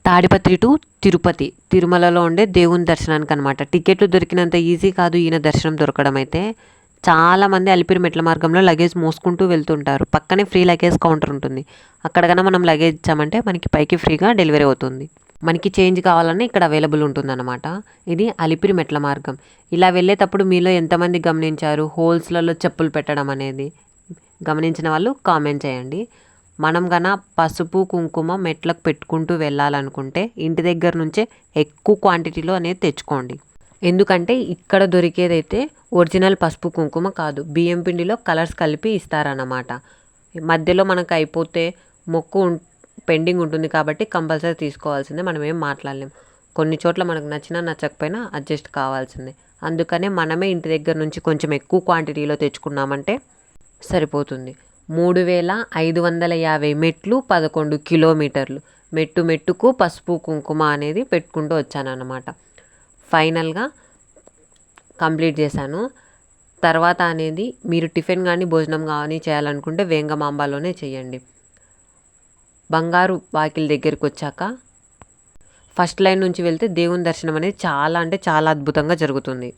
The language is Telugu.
తాడిపత్రి టు తిరుపతి, తిరుమలలో ఉండే దేవుని దర్శనానికి అనమాట. టికెట్లు దొరికినంత ఈజీ కాదు ఈయన దర్శనం దొరకడం అయితే. చాలామంది అలిపిరి మెట్ల మార్గంలో లగేజ్ మోసుకుంటూ వెళ్తుంటారు. పక్కనే ఫ్రీ లగేజ్ కౌంటర్ ఉంటుంది. అక్కడ కన్నా మనం లగేజ్ ఇచ్చామంటే మనకి పైకి ఫ్రీగా డెలివరీ అవుతుంది. మనకి చేంజ్ కావాలన్నా ఇక్కడ అవైలబుల్ ఉంటుందన్నమాట. ఇది అలిపిరి మెట్ల మార్గం. ఇలా వెళ్ళేటప్పుడు మీలో ఎంతమంది గమనించారు హోల్స్లలో చెప్పులు పెట్టడం అనేది? గమనించిన వాళ్ళు కామెంట్ చేయండి. మనం గన పసుపు కుంకుమ మెట్లకు పెట్టుకుంటూ వెళ్ళాలనుకుంటే ఇంటి దగ్గర నుంచే ఎక్కువ క్వాంటిటీలో అనేది తెచ్చుకోండి. ఎందుకంటే ఇక్కడ దొరికేదైతే ఒరిజినల్ పసుపు కుంకుమ కాదు, బియ్యం పిండిలో కలర్స్ కలిపి ఇస్తారన్నమాట. మధ్యలో మనకు అయిపోతే మొక్కు పెండింగ్ ఉంటుంది కాబట్టి కంపల్సరీ తీసుకోవాల్సిందే. మనం ఏం మాట్లాడలేం. కొన్ని చోట్ల మనకు నచ్చినా నచ్చకపోయినా అడ్జస్ట్ కావాల్సిందే. అందుకనే మనమే ఇంటి దగ్గర నుంచి కొంచెం ఎక్కువ క్వాంటిటీలో తెచ్చుకున్నామంటే సరిపోతుంది. 3550 మెట్లు, 11 కిలోమీటర్లు. మెట్టు మెట్టుకు పసుపు కుంకుమ అనేది పెట్టుకుంటూ వచ్చానన్నమాట. ఫైనల్గా కంప్లీట్ చేశాను. తర్వాత అనేది మీరు టిఫిన్ కానీ భోజనం కానీ చేయాలనుకుంటే వేంగమాంబాలోనే చేయండి. బంగారు వాకిలి దగ్గరికి వచ్చాక ఫస్ట్ లైన్ నుంచి వెళ్తే దేవుని దర్శనం అనేది చాలా అంటే చాలా అద్భుతంగా జరుగుతుంది.